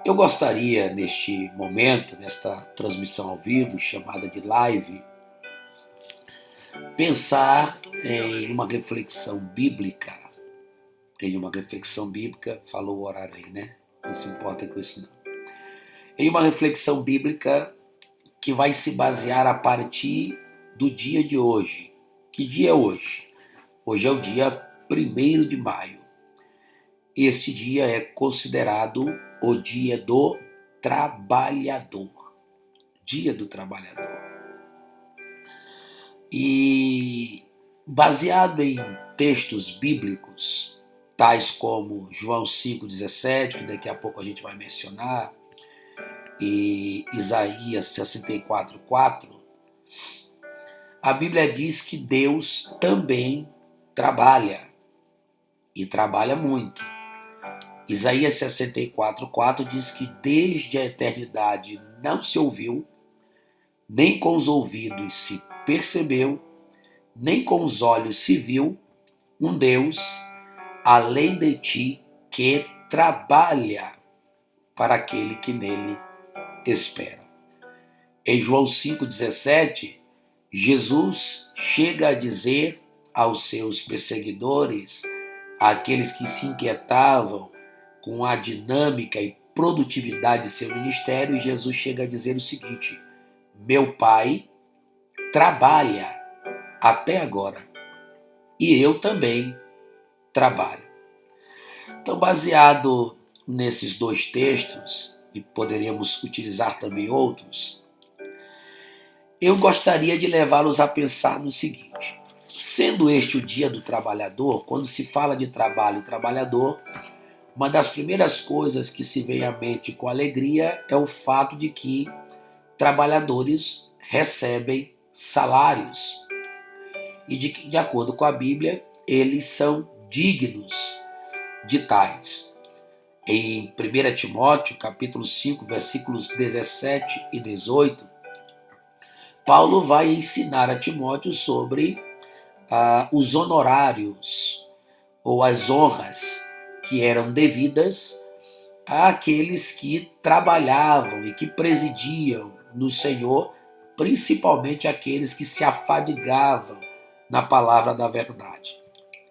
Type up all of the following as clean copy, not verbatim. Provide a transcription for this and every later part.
Eu gostaria, neste momento, nesta transmissão ao vivo, chamada de live, pensar em uma reflexão bíblica. Em uma reflexão bíblica, falou o horário aí, né? Não se importa com isso não. Em uma reflexão bíblica que vai se basear a partir do dia de hoje. Que dia é hoje? Hoje é o dia 1º de maio. Este dia é considerado o Dia do Trabalhador. Dia do Trabalhador. E baseado em textos bíblicos, tais como João 5,17, que daqui a pouco a gente vai mencionar, e Isaías 64,4, a Bíblia diz que Deus também trabalha, e trabalha muito. Isaías 64,4 diz que desde a eternidade não se ouviu, nem com os ouvidos se percebeu, nem com os olhos se viu, um Deus além de ti que trabalha para aquele que nele espera. Em João 5,17, Jesus chega a dizer aos seus perseguidores, àqueles que se inquietavam com a dinâmica e produtividade de seu ministério, Jesus chega a dizer o seguinte: meu Pai trabalha até agora e eu também trabalho. Então, baseado nesses dois textos, e poderíamos utilizar também outros, eu gostaria de levá-los a pensar no seguinte: sendo este o Dia do Trabalhador, quando se fala de trabalho e trabalhador, uma das primeiras coisas que se vem à mente com alegria é o fato de que trabalhadores recebem salários e de acordo com a Bíblia, eles são dignos de tais. Em 1 Timóteo, capítulo 5, versículos 17 e 18, Paulo vai ensinar a Timóteo sobre os honorários ou as honras que eram devidas àqueles que trabalhavam e que presidiam no Senhor, principalmente aqueles que se afadigavam na palavra da verdade.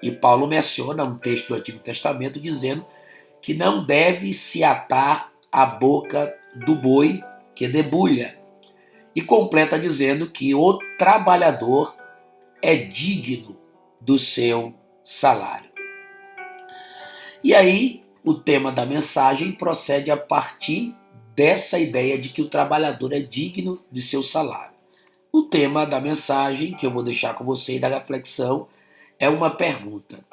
E Paulo menciona um texto do Antigo Testamento dizendo que não deve se atar a boca do boi que debulha. E completa dizendo que o trabalhador é digno do seu salário. E aí, o tema da mensagem procede a partir dessa ideia de que o trabalhador é digno de seu salário. O tema da mensagem, que eu vou deixar com você e da reflexão, é uma pergunta: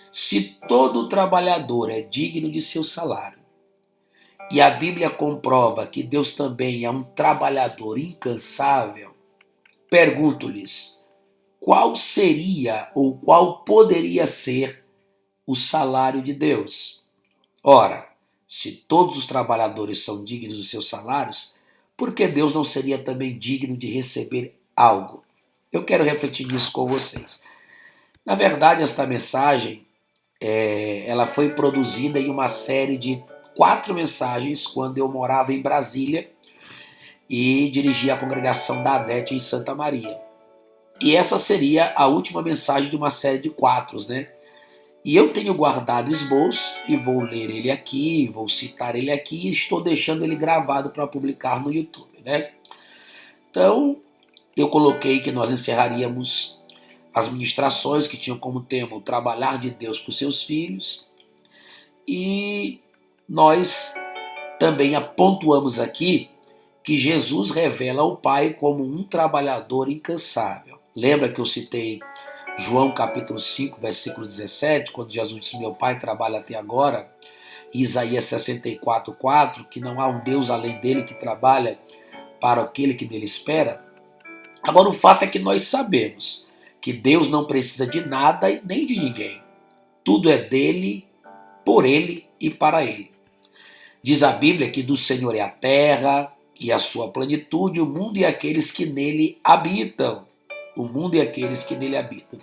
se todo trabalhador é digno de seu salário, e a Bíblia comprova que Deus também é um trabalhador incansável, pergunto-lhes, qual seria ou qual poderia ser o salário de Deus? Ora, se todos os trabalhadores são dignos dos seus salários, por que Deus não seria também digno de receber algo? Eu quero refletir nisso com vocês. Na verdade, esta mensagem ela foi produzida em uma série de 4 mensagens quando eu morava em Brasília e dirigia a congregação da Adete em Santa Maria. E essa seria a última mensagem de uma série de 4, né? E eu tenho guardado o esboço e vou ler ele aqui, vou citar ele aqui e estou deixando ele gravado para publicar no YouTube, né? Então, eu coloquei que nós encerraríamos as ministrações que tinham como tema o trabalhar de Deus para os seus filhos, e nós também pontuamos aqui que Jesus revela o Pai como um trabalhador incansável. Lembra que eu citei João capítulo 5, versículo 17, quando Jesus disse: meu Pai trabalha até agora, e Isaías 64,4, que não há um Deus além dele que trabalha para aquele que nele espera. Agora, o fato é que nós sabemos que Deus não precisa de nada e nem de ninguém. Tudo é dele, por ele e para ele. Diz a Bíblia que do Senhor é a terra e a sua plenitude, o mundo e aqueles que nele habitam. O mundo e aqueles que nele habitam.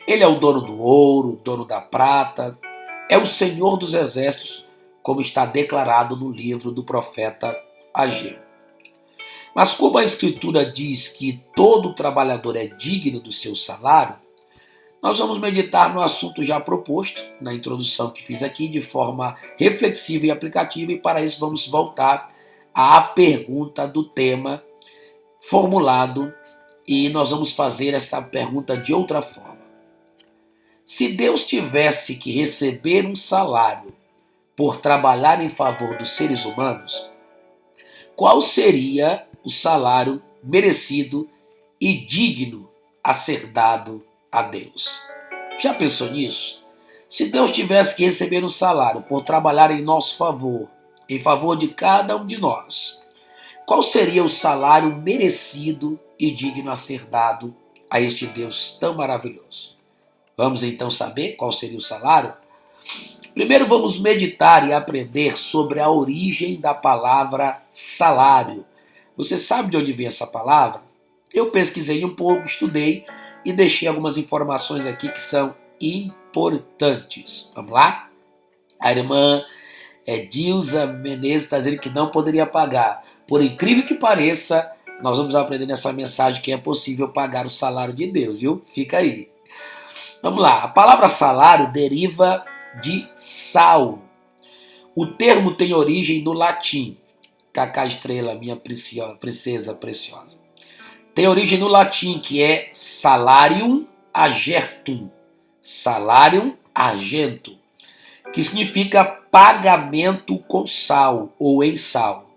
Ele é o dono do ouro, o dono da prata, é o Senhor dos exércitos, como está declarado no livro do profeta Ageu. Mas como a Escritura diz que todo trabalhador é digno do seu salário, nós vamos meditar no assunto já proposto, na introdução que fiz aqui, de forma reflexiva e aplicativa, e para isso vamos voltar à pergunta do tema formulado, e nós vamos fazer essa pergunta de outra forma. Se Deus tivesse que receber um salário por trabalhar em favor dos seres humanos, qual seria o salário merecido e digno a ser dado a Deus? Já pensou nisso? Se Deus tivesse que receber um salário por trabalhar em nosso favor, em favor de cada um de nós, qual seria o salário merecido e digno a ser dado a este Deus tão maravilhoso? Vamos então saber qual seria o salário? Primeiro vamos meditar e aprender sobre a origem da palavra salário. Você sabe de onde vem essa palavra? Eu pesquisei um pouco, estudei e deixei algumas informações aqui que são importantes. Vamos lá? A irmã Dilza Menezes está dizendo que não poderia pagar. Por incrível que pareça, nós vamos aprender nessa mensagem que é possível pagar o salário de Deus, viu? Fica aí. Vamos lá. A palavra salário deriva de sal. O termo tem origem no latim. Cacá Estrela, minha princesa preciosa. Tem origem no latim, que é salarium argentum. Salarium argentum, que significa pagamento com sal ou em sal.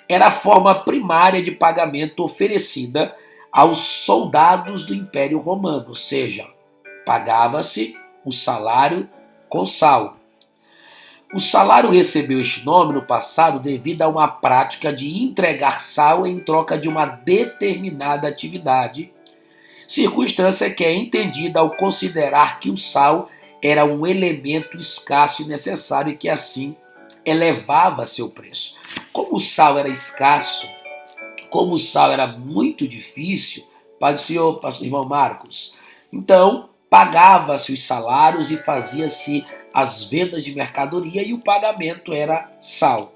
Era a forma primária de pagamento oferecida aos soldados do Império Romano, ou seja, pagava-se o salário com sal. O salário recebeu este nome no passado devido a uma prática de entregar sal em troca de uma determinada atividade, circunstância que é entendida ao considerar que o sal era um elemento escasso e necessário e que assim elevava seu preço. Como o sal era escasso, como o sal era muito difícil, Pai do Senhor, pastor irmão Marcos, então pagava-se os salários e fazia-se as vendas de mercadoria e o pagamento era sal.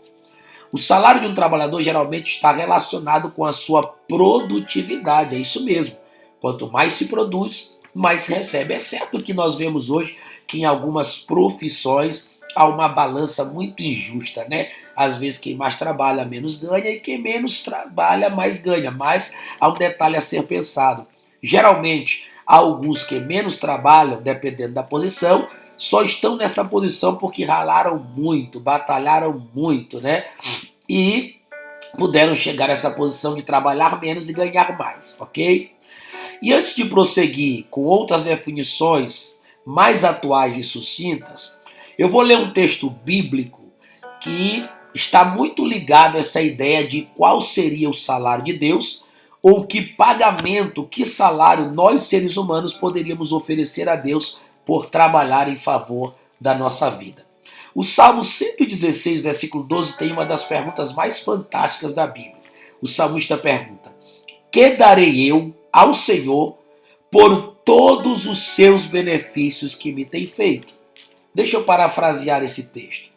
O salário de um trabalhador geralmente está relacionado com a sua produtividade, é isso mesmo. Quanto mais se produz, mais se recebe. É certo que nós vemos hoje que em algumas profissões há uma balança muito injusta, né? Às vezes quem mais trabalha menos ganha e quem menos trabalha mais ganha, mas há um detalhe a ser pensado. Geralmente, há alguns que menos trabalham, dependendo da posição, só estão nessa posição porque ralaram muito, batalharam muito, né? E puderam chegar a essa posição de trabalhar menos e ganhar mais, ok? E antes de prosseguir com outras definições mais atuais e sucintas, eu vou ler um texto bíblico que está muito ligado a essa ideia de qual seria o salário de Deus, ou que pagamento, que salário nós seres humanos poderíamos oferecer a Deus por trabalhar em favor da nossa vida. O Salmo 116, versículo 12, tem uma das perguntas mais fantásticas da Bíblia. O salmista pergunta: que darei eu ao Senhor por todos os seus benefícios que me tem feito? Deixa eu parafrasear esse texto.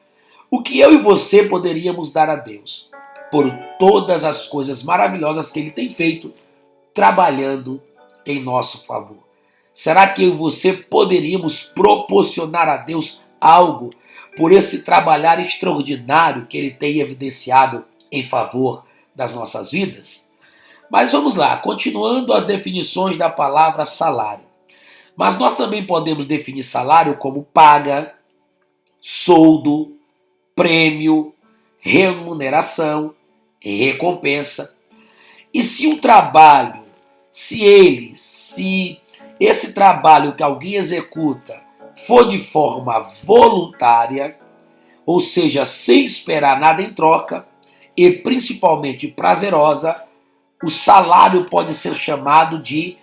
O que eu e você poderíamos dar a Deus por todas as coisas maravilhosas que Ele tem feito trabalhando em nosso favor? Será que eu e você poderíamos proporcionar a Deus algo por esse trabalhar extraordinário que Ele tem evidenciado em favor das nossas vidas? Mas vamos lá, continuando as definições da palavra salário. Mas nós também podemos definir salário como paga, soldo, prêmio, remuneração, recompensa. E se um trabalho, se esse trabalho que alguém executa for de forma voluntária, ou seja, sem esperar nada em troca, e principalmente prazerosa, o salário pode ser chamado de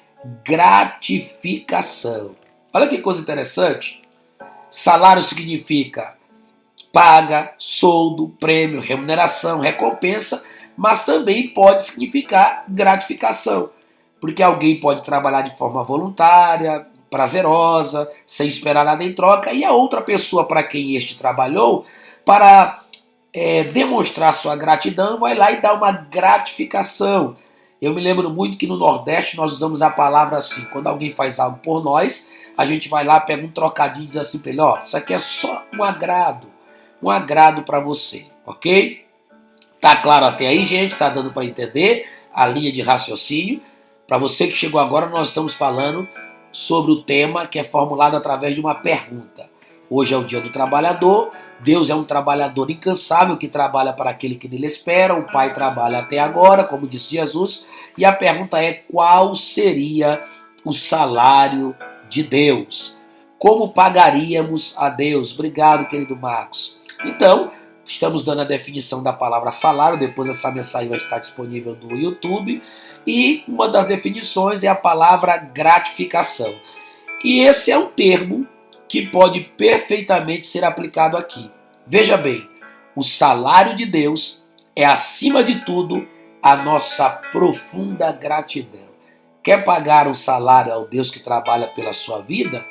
gratificação. Olha que coisa interessante. Salário significa paga, soldo, prêmio, remuneração, recompensa, mas também pode significar gratificação, porque alguém pode trabalhar de forma voluntária, prazerosa, sem esperar nada em troca, e a outra pessoa para quem este trabalhou para demonstrar sua gratidão, vai lá e dá uma gratificação. Eu me lembro muito que no Nordeste nós usamos a palavra assim, quando alguém faz algo por nós, a gente vai lá, pega um trocadinho e diz assim para ele, ó, isso aqui é só um agrado para você, ok? Tá claro até aí, gente? Tá dando para entender a linha de raciocínio? Para você que chegou agora, nós estamos falando sobre o tema que é formulado através de uma pergunta. Hoje é o dia do trabalhador. Deus é um trabalhador incansável que trabalha para aquele que nele espera. O Pai trabalha até agora, como disse Jesus. E a pergunta é: qual seria o salário de Deus? Como pagaríamos a Deus? Obrigado, querido Marcos. Então, estamos dando a definição da palavra salário. Depois essa mensagem vai estar disponível no YouTube. E uma das definições é a palavra gratificação. E esse é um termo que pode perfeitamente ser aplicado aqui. Veja bem, o salário de Deus é, acima de tudo, a nossa profunda gratidão. Quer pagar um salário ao Deus que trabalha pela sua vida?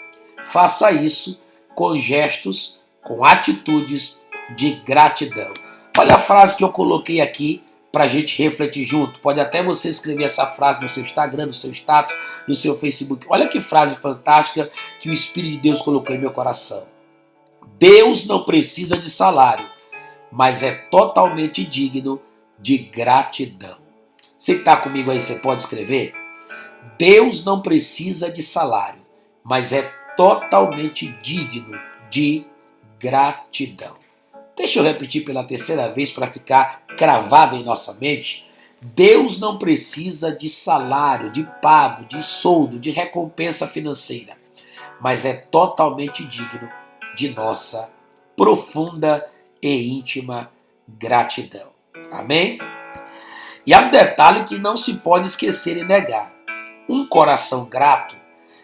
Faça isso com gestos, com atitudes de gratidão. Olha a frase que eu coloquei aqui para a gente refletir junto. Pode até você escrever essa frase no seu Instagram, no seu status, no seu Facebook. Olha que frase fantástica que o Espírito de Deus colocou em meu coração. Deus não precisa de salário, mas é totalmente digno de gratidão. Você que está comigo aí, você pode escrever? Deus não precisa de salário, mas é totalmente digno de gratidão. Deixa eu repetir pela terceira vez para ficar cravado em nossa mente. Deus não precisa de salário, de pago, de soldo, de recompensa financeira, mas é totalmente digno de nossa profunda e íntima gratidão. Amém? E há um detalhe que não se pode esquecer e negar. Um coração grato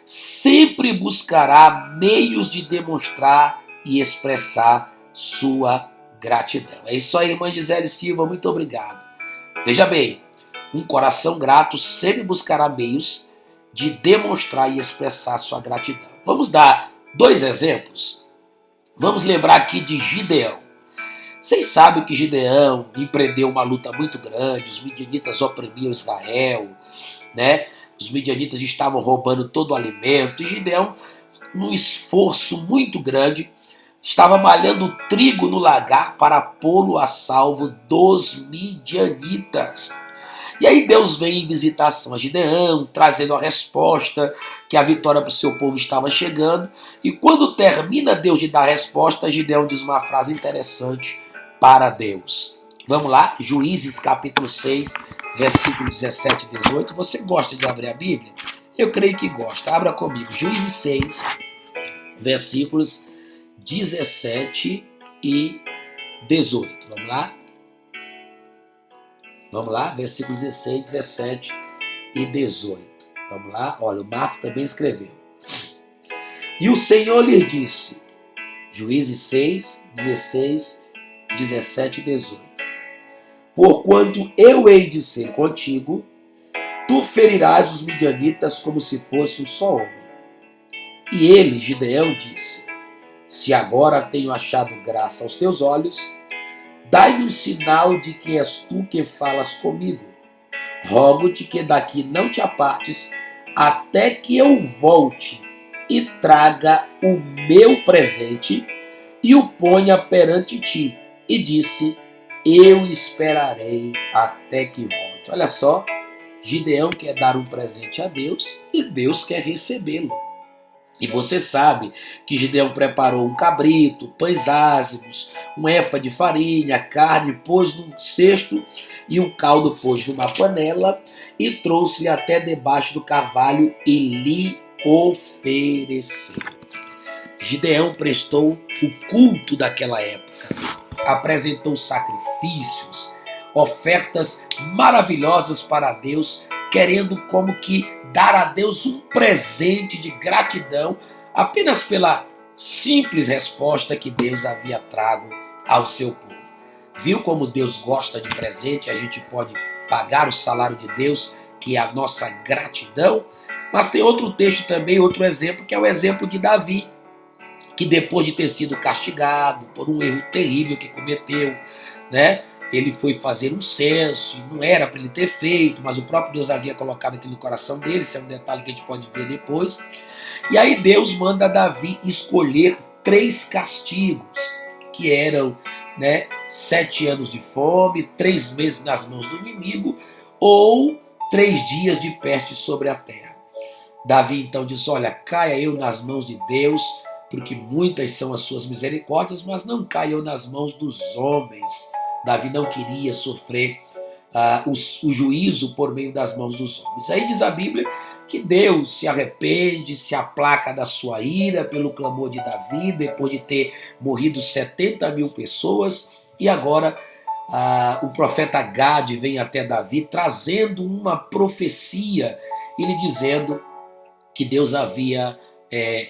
sempre buscará meios de demonstrar e expressar sua gratidão. É isso aí, irmã Gisele Silva, muito obrigado. Veja bem, um coração grato sempre buscará meios de demonstrar e expressar sua gratidão. Vamos dar 2 exemplos? Vamos lembrar aqui de Gideão. Vocês sabem que Gideão empreendeu uma luta muito grande, os midianitas oprimiam Israel, né? Os midianitas estavam roubando todo o alimento, e Gideão, num esforço muito grande, estava malhando trigo no lagar para pô-lo a salvo dos midianitas. E aí Deus vem em visitação a Gideão, trazendo a resposta que a vitória para o seu povo estava chegando. E quando termina Deus de dar a resposta, Gideão diz uma frase interessante para Deus. Vamos lá, Juízes capítulo 6, versículo 17 e 18. Você gosta de abrir a Bíblia? Eu creio que gosta. Abra comigo, Juízes 6, versículos 17 e 18. Vamos lá? Vamos lá? Versículos 16, 17 e 18. Vamos lá? Olha, o Marco também escreveu. E o Senhor lhe disse, Juízes 6, 16, 17 e 18. Porquanto eu hei de ser contigo, tu ferirás os midianitas como se fosse um só homem. E ele, Gideão, disse, se agora tenho achado graça aos teus olhos, dai-me um sinal de que és tu que falas comigo. Rogo-te que daqui não te apartes, até que eu volte e traga o meu presente e o ponha perante ti. E disse, eu esperarei até que volte. Olha só, Gideão quer dar um presente a Deus e Deus quer recebê-lo. E você sabe que Gideão preparou um cabrito, pães ázimos, um efa de farinha, carne, pôs num cesto e o caldo pôs numa panela e trouxe-lhe até debaixo do carvalho e lhe ofereceu. Gideão prestou o culto daquela época, apresentou sacrifícios, ofertas maravilhosas para Deus, querendo como que dar a Deus um presente de gratidão apenas pela simples resposta que Deus havia trago ao seu povo. Viu como Deus gosta de presente? A gente pode pagar o salário de Deus, que é a nossa gratidão. Mas tem outro texto também, outro exemplo, que é o exemplo de Davi. que depois de ter sido castigado por um erro terrível que cometeu, né? Ele foi fazer um censo, não era para ele ter feito, mas o próprio Deus havia colocado aquilo no coração dele, isso é um detalhe que a gente pode ver depois. E aí Deus manda Davi escolher 3 castigos, que eram, né, 7 anos de fome, 3 meses nas mãos do inimigo, ou 3 dias de peste sobre a terra. Davi então diz, olha, caia eu nas mãos de Deus, porque muitas são as suas misericórdias, mas não caia eu nas mãos dos homens. Davi não queria sofrer o juízo por meio das mãos dos homens. Aí diz a Bíblia que Deus se arrepende, se aplaca da sua ira pelo clamor de Davi, depois de ter morrido 70 mil pessoas, e agora o profeta Gade vem até Davi trazendo uma profecia, ele dizendo que Deus havia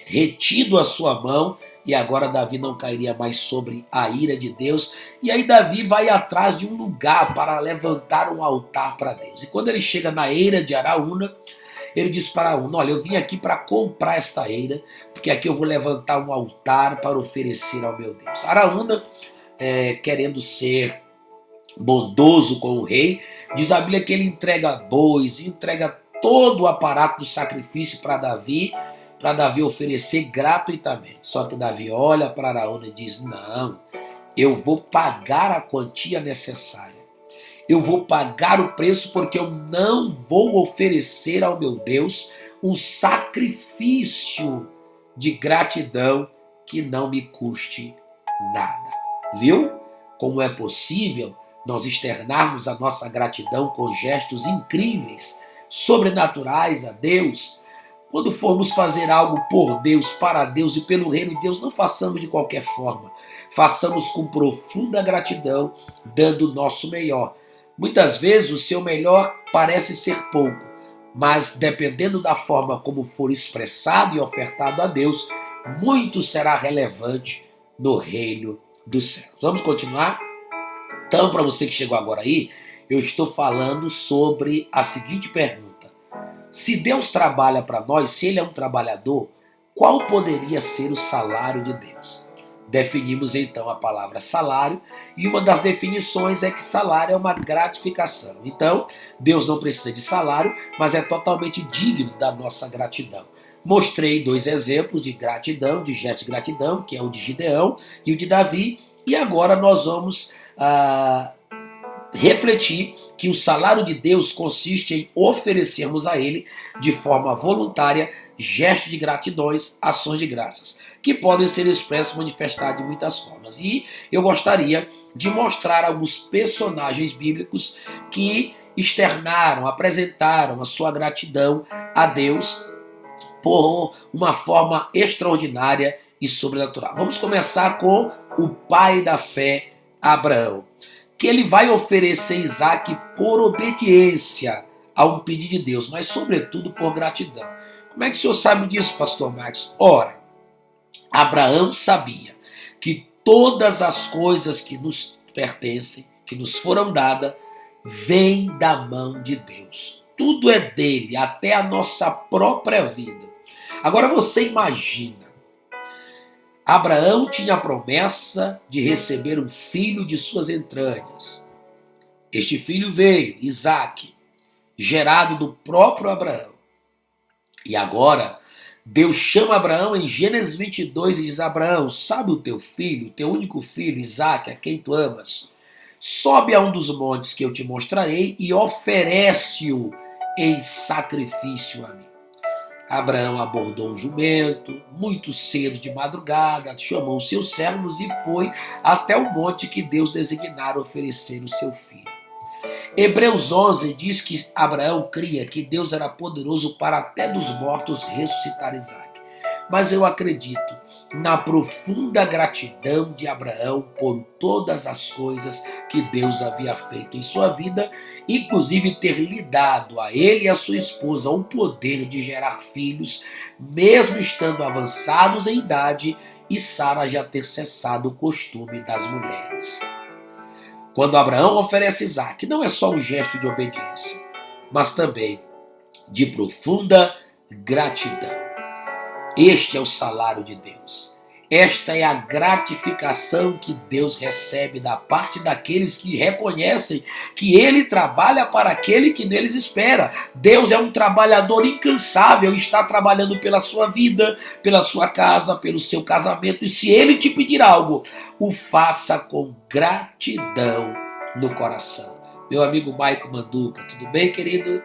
retido a sua mão e agora Davi não cairia mais sobre a ira de Deus. E aí Davi vai atrás de um lugar para levantar um altar para Deus. E quando ele chega na eira de Araúna, ele diz para Araúna, olha, eu vim aqui para comprar esta eira, porque aqui eu vou levantar um altar para oferecer ao meu Deus. Araúna, querendo ser bondoso com o rei, diz a Bíblia que ele entrega bois, entrega todo o aparato do sacrifício para Davi oferecer gratuitamente. Só que Davi olha para Araúna e diz, não, eu vou pagar a quantia necessária. Eu vou pagar o preço porque eu não vou oferecer ao meu Deus um sacrifício de gratidão que não me custe nada. Viu? Como é possível nós externarmos a nossa gratidão com gestos incríveis, sobrenaturais a Deus? Quando formos fazer algo por Deus, para Deus e pelo reino de Deus, não façamos de qualquer forma. Façamos com profunda gratidão, dando o nosso melhor. Muitas vezes o seu melhor parece ser pouco, mas dependendo da forma como for expressado e ofertado a Deus, muito será relevante no reino dos céus. Vamos continuar? Então, para você que chegou agora aí, eu estou falando sobre a seguinte pergunta. Se Deus trabalha para nós, se Ele é um trabalhador, qual poderia ser o salário de Deus? Definimos então a palavra salário, e uma das definições é que salário é uma gratificação. Então, Deus não precisa de salário, mas é totalmente digno da nossa gratidão. Mostrei 2 exemplos de gratidão, de gesto de gratidão, que é o de Gideão e o de Davi, e agora nós vamos refletir que o salário de Deus consiste em oferecermos a Ele, de forma voluntária, gestos de gratidões, ações de graças, que podem ser expressos e manifestados de muitas formas. E eu gostaria de mostrar alguns personagens bíblicos que externaram, apresentaram a sua gratidão a Deus por uma forma extraordinária e sobrenatural. Vamos começar com o pai da fé, Abraão, que ele vai oferecer Isaac por obediência a um pedido de Deus, mas sobretudo por gratidão. Como é que o senhor sabe disso, pastor Max? Ora, Abraão sabia que todas as coisas que nos pertencem, que nos foram dadas, vêm da mão de Deus. Tudo é dele, até a nossa própria vida. Agora você imagina, Abraão tinha a promessa de receber um filho de suas entranhas. Este filho veio, Isaac, gerado do próprio Abraão. E agora, Deus chama Abraão em Gênesis 22 e diz, Abraão, sabe o teu filho, teu único filho, Isaac, a quem tu amas? Sobe a um dos montes que eu te mostrarei e oferece-o em sacrifício a mim. Abraão abordou um jumento, muito cedo de madrugada, chamou os seus servos e foi até o monte que Deus designara oferecer o seu filho. Hebreus 11 diz que Abraão cria que Deus era poderoso para até dos mortos ressuscitar Isaac. Mas eu acredito na profunda gratidão de Abraão por todas as coisas que Deus havia feito em sua vida, inclusive ter lhe dado a ele e a sua esposa o poder de gerar filhos, mesmo estando avançados em idade e Sara já ter cessado o costume das mulheres. Quando Abraão oferece Isaac, não é só um gesto de obediência, mas também de profunda gratidão. Este é o salário de Deus. Esta é a gratificação que Deus recebe da parte daqueles que reconhecem que Ele trabalha para aquele que neles espera. Deus é um trabalhador incansável, está trabalhando pela sua vida, pela sua casa, pelo seu casamento. E se Ele te pedir algo, o faça com gratidão no coração. Meu amigo Maico Manduca, tudo bem, querido?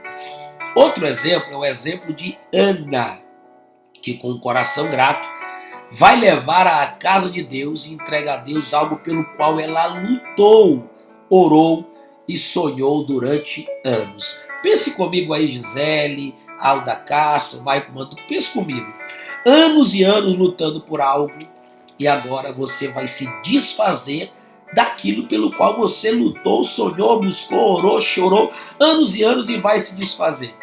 Outro exemplo é o exemplo de Ana, que com o coração grato vai levar à casa de Deus e entrega a Deus algo pelo qual ela lutou, orou e sonhou durante anos. Pense comigo aí, Gisele, Alda Castro, Maico Manduca, pense comigo. Anos e anos lutando por algo e agora você vai se desfazer daquilo pelo qual você lutou, sonhou, buscou, orou, chorou, anos e anos e vai se desfazer.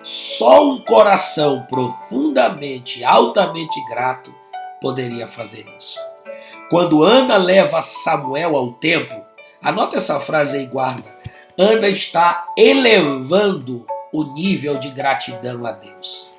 Só um coração profundamente, altamente grato poderia fazer isso. Quando Ana leva Samuel ao templo, anota essa frase aí e guarda. Ana está elevando o nível de gratidão a Deus.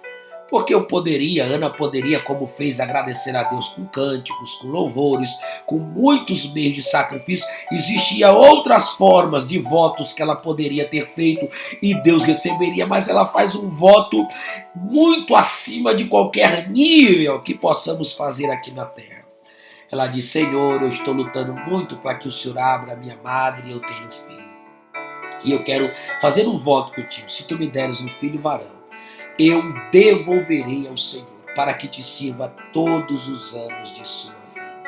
Porque Ana poderia, como fez, agradecer a Deus com cânticos, com louvores, com muitos meios de sacrifício. Existiam outras formas de votos que ela poderia ter feito e Deus receberia, mas ela faz um voto muito acima de qualquer nível que possamos fazer aqui na terra. Ela diz: Senhor, eu estou lutando muito para que o Senhor abra a minha madre e eu tenho um filho. E eu quero fazer um voto contigo. Se tu me deres um filho varão, eu devolverei ao Senhor, para que te sirva todos os anos de sua vida.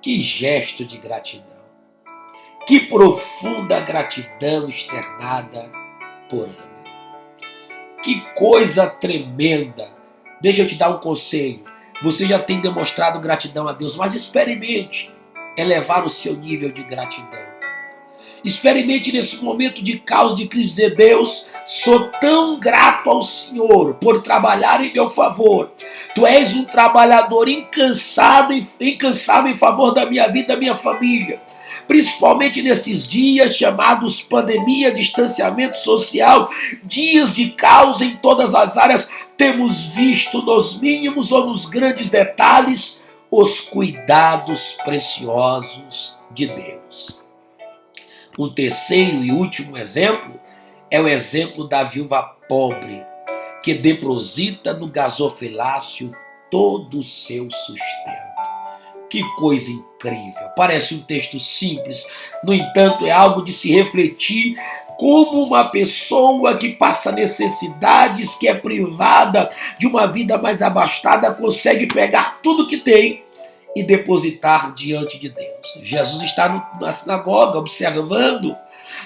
Que gesto de gratidão. Que profunda gratidão externada por Ana. Que coisa tremenda. Deixa eu te dar um conselho. Você já tem demonstrado gratidão a Deus, mas experimente elevar o seu nível de gratidão. Experimente nesse momento de caos, de crise, dizer: Deus, sou tão grato ao Senhor por trabalhar em meu favor. Tu és um trabalhador incansável em favor da minha vida, da minha família. Principalmente nesses dias chamados pandemia, distanciamento social, dias de caos em todas as áreas, temos visto nos mínimos ou nos grandes detalhes os cuidados preciosos de Deus. Um terceiro e último exemplo é o exemplo da viúva pobre, que deposita no gasofilácio todo o seu sustento. Que coisa incrível! Parece um texto simples, no entanto é algo de se refletir como uma pessoa que passa necessidades, que é privada de uma vida mais abastada, consegue pegar tudo que tem e depositar diante de Deus. Jesus está na sinagoga observando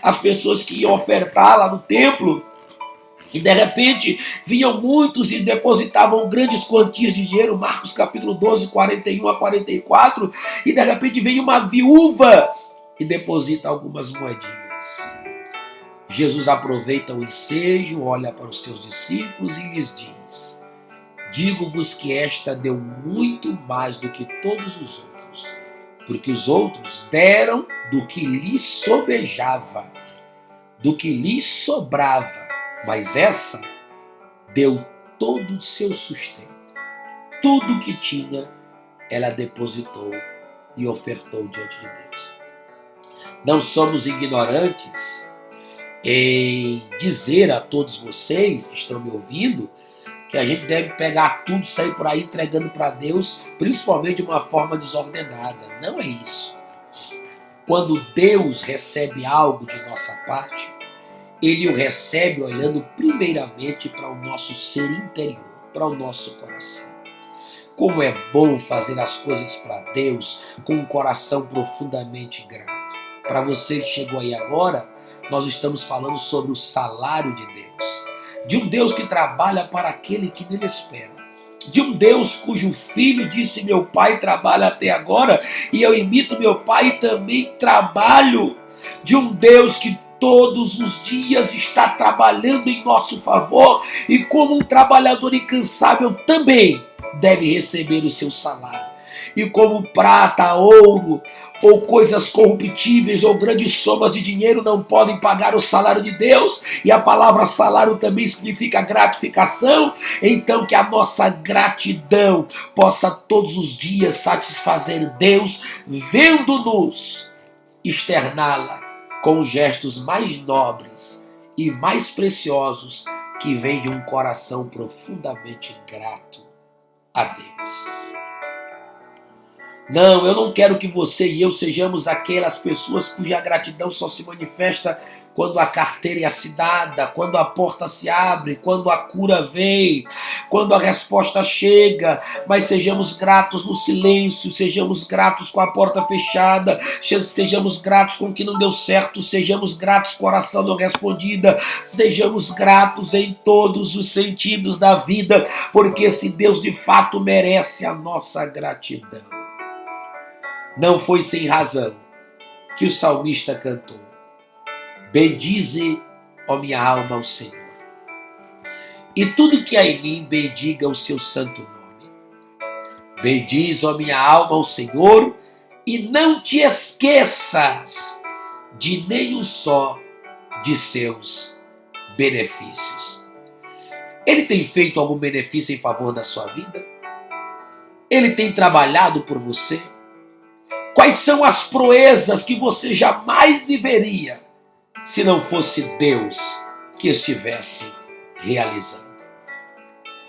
as pessoas que iam ofertar lá no templo e de repente vinham muitos e depositavam grandes quantias de dinheiro, Marcos capítulo 12, 41 a 44, e de repente vem uma viúva e deposita algumas moedinhas. Jesus aproveita o ensejo, olha para os seus discípulos e lhes diz: digo-vos que esta deu muito mais do que todos os outros, porque os outros deram do que lhes sobejava, do que lhes sobrava, mas essa deu todo o seu sustento. Tudo o que tinha, ela depositou e ofertou diante de Deus. Não somos ignorantes em dizer a todos vocês que estão me ouvindo que a gente deve pegar tudo e sair por aí entregando para Deus, principalmente de uma forma desordenada. Não é isso. Quando Deus recebe algo de nossa parte, Ele o recebe olhando primeiramente para o nosso ser interior, para o nosso coração. Como é bom fazer as coisas para Deus com um coração profundamente grato. Para você que chegou aí agora, nós estamos falando sobre o salário de Deus. De um Deus que trabalha para aquele que nele espera. De um Deus cujo filho disse: meu pai trabalha até agora e eu imito meu pai e também trabalho. De um Deus que todos os dias está trabalhando em nosso favor e como um trabalhador incansável também deve receber o seu salário. E como prata, ouro ou coisas corruptíveis, ou grandes somas de dinheiro não podem pagar o salário de Deus, e a palavra salário também significa gratificação. Então que a nossa gratidão possa todos os dias satisfazer Deus, vendo-nos externá-la com os gestos mais nobres e mais preciosos que vêm de um coração profundamente grato a Deus. Não, eu não quero que você e eu sejamos aquelas pessoas cuja gratidão só se manifesta quando a carteira é assinada, quando a porta se abre, quando a cura vem, quando a resposta chega, mas sejamos gratos no silêncio, sejamos gratos com a porta fechada, sejamos gratos com o que não deu certo, sejamos gratos com a oração não respondida, sejamos gratos em todos os sentidos da vida, porque esse Deus de fato merece a nossa gratidão. Não foi sem razão que o salmista cantou: bendize, ó minha alma, ao Senhor, e tudo que há em mim bendiga o seu santo nome. Bendize, ó minha alma, ao Senhor, e não te esqueças de nenhum só de seus benefícios. Ele tem feito algum benefício em favor da sua vida? Ele tem trabalhado por você? Quais são as proezas que você jamais viveria se não fosse Deus que estivesse realizando?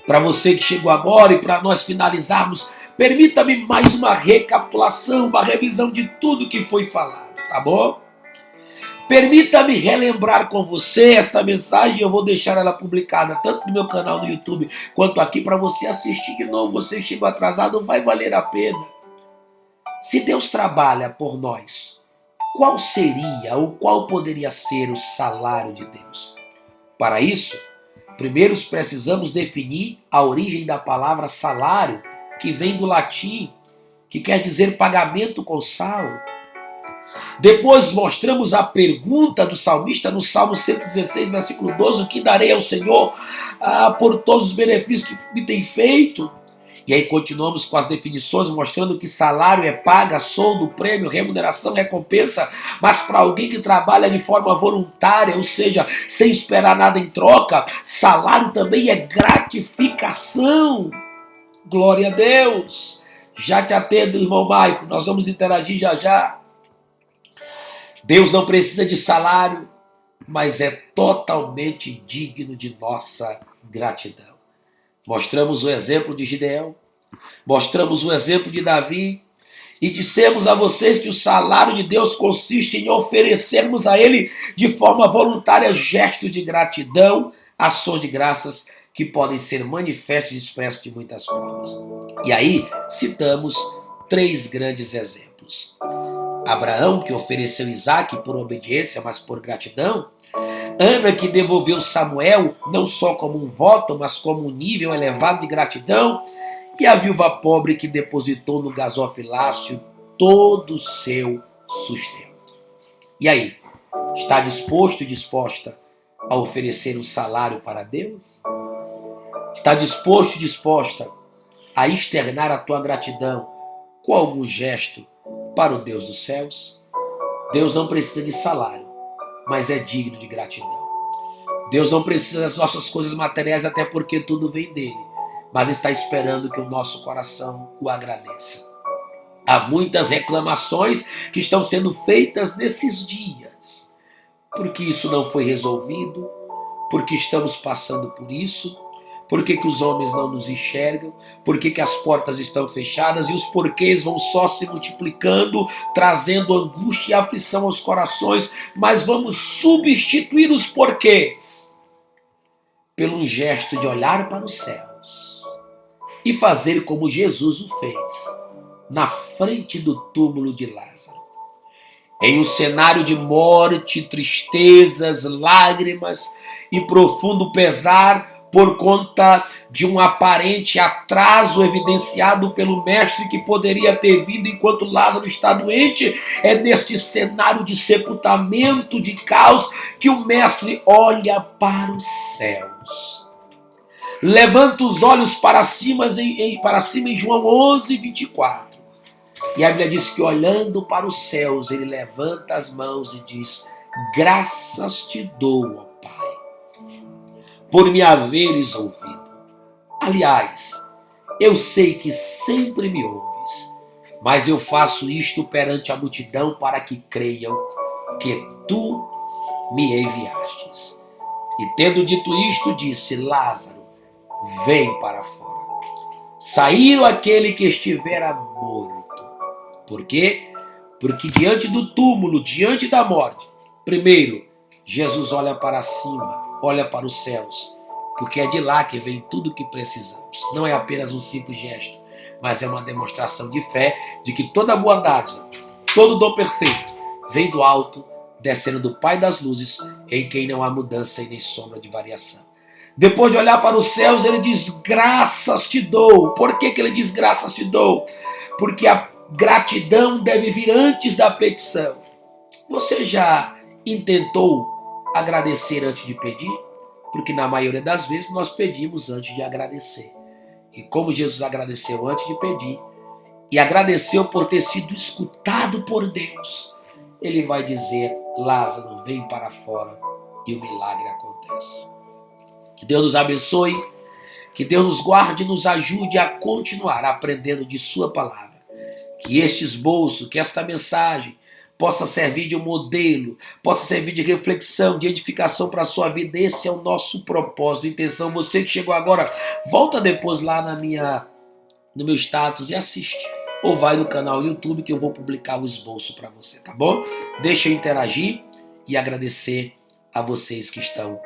Para você que chegou agora e para nós finalizarmos, permita-me mais uma recapitulação, uma revisão de tudo que foi falado, tá bom? Permita-me relembrar com você esta mensagem, eu vou deixar ela publicada tanto no meu canal no YouTube quanto aqui para você assistir de novo. Você chegou atrasado, vai valer a pena. Se Deus trabalha por nós, qual seria ou qual poderia ser o salário de Deus? Para isso, primeiro precisamos definir a origem da palavra salário, que vem do latim, que quer dizer pagamento com sal. Depois mostramos a pergunta do salmista no Salmo 116, versículo 12, o que darei ao Senhor por todos os benefícios que me tem feito? E aí continuamos com as definições, mostrando que salário é paga, soldo, prêmio, remuneração, recompensa, mas para alguém que trabalha de forma voluntária, ou seja, sem esperar nada em troca, salário também é gratificação. Glória a Deus. Já te atendo, irmão Maico, nós vamos interagir já já. Deus não precisa de salário, mas é totalmente digno de nossa gratidão. Mostramos o exemplo de Gideão, mostramos o exemplo de Davi e dissemos a vocês que o salário de Deus consiste em oferecermos a Ele de forma voluntária gestos de gratidão, ações de graças que podem ser manifestos e expressos de muitas formas. E aí citamos 3 grandes exemplos. Abraão, que ofereceu Isaque por obediência, mas por gratidão. Ana, que devolveu Samuel não só como um voto, mas como um nível elevado de gratidão. E a viúva pobre, que depositou no gasofilácio todo o seu sustento. E aí, está disposto e disposta a oferecer um salário para Deus? Está disposto e disposta a externar a tua gratidão com algum gesto para o Deus dos céus? Deus não precisa de salário, mas é digno de gratidão. Deus não precisa das nossas coisas materiais, até porque tudo vem dele, mas está esperando que o nosso coração o agradeça. Há muitas reclamações que estão sendo feitas nesses dias, porque isso não foi resolvido, porque estamos passando por isso, porque que os homens não nos enxergam, porque que as portas estão fechadas, e os porquês vão só se multiplicando, trazendo angústia e aflição aos corações, mas vamos substituir os porquês pelo gesto de olhar para os céus e fazer como Jesus o fez, na frente do túmulo de Lázaro. Em um cenário de morte, tristezas, lágrimas e profundo pesar, por conta de um aparente atraso evidenciado pelo mestre que poderia ter vindo enquanto Lázaro está doente, é neste cenário de sepultamento, de caos, que o mestre olha para os céus. Levanta os olhos para cima em João 11, 24. E a Bíblia diz que olhando para os céus, ele levanta as mãos e diz: graças te dou, ó Pai, por me haveres ouvido. Aliás, eu sei que sempre me ouves, mas eu faço isto perante a multidão para que creiam que tu me enviastes. E tendo dito isto, disse: Lázaro, vem para fora. Saiu aquele que estivera morto. Por quê? Porque diante do túmulo, diante da morte, primeiro, Jesus olha para cima, olha para os céus, porque é de lá que vem tudo o que precisamos. Não é apenas um simples gesto, mas é uma demonstração de fé de que toda boa dádiva, todo dom perfeito, vem do alto, descendo do Pai das luzes, em quem não há mudança e nem sombra de variação. Depois de olhar para os céus, ele diz: graças te dou. Por que ele diz graças te dou? Porque a gratidão deve vir antes da petição. Você já intentou agradecer antes de pedir? Porque na maioria das vezes nós pedimos antes de agradecer. E como Jesus agradeceu antes de pedir, e agradeceu por ter sido escutado por Deus, ele vai dizer: Lázaro, vem para fora, e o milagre acontece. Que Deus nos abençoe, que Deus nos guarde e nos ajude a continuar aprendendo de sua palavra. Que este esboço, que esta mensagem possa servir de um modelo, possa servir de reflexão, de edificação para a sua vida. Esse é o nosso propósito, intenção. Você que chegou agora, volta depois lá no meu status e assiste. Ou vai no canal YouTube que eu vou publicar o esboço para você, tá bom? Deixa eu interagir e agradecer a vocês que estão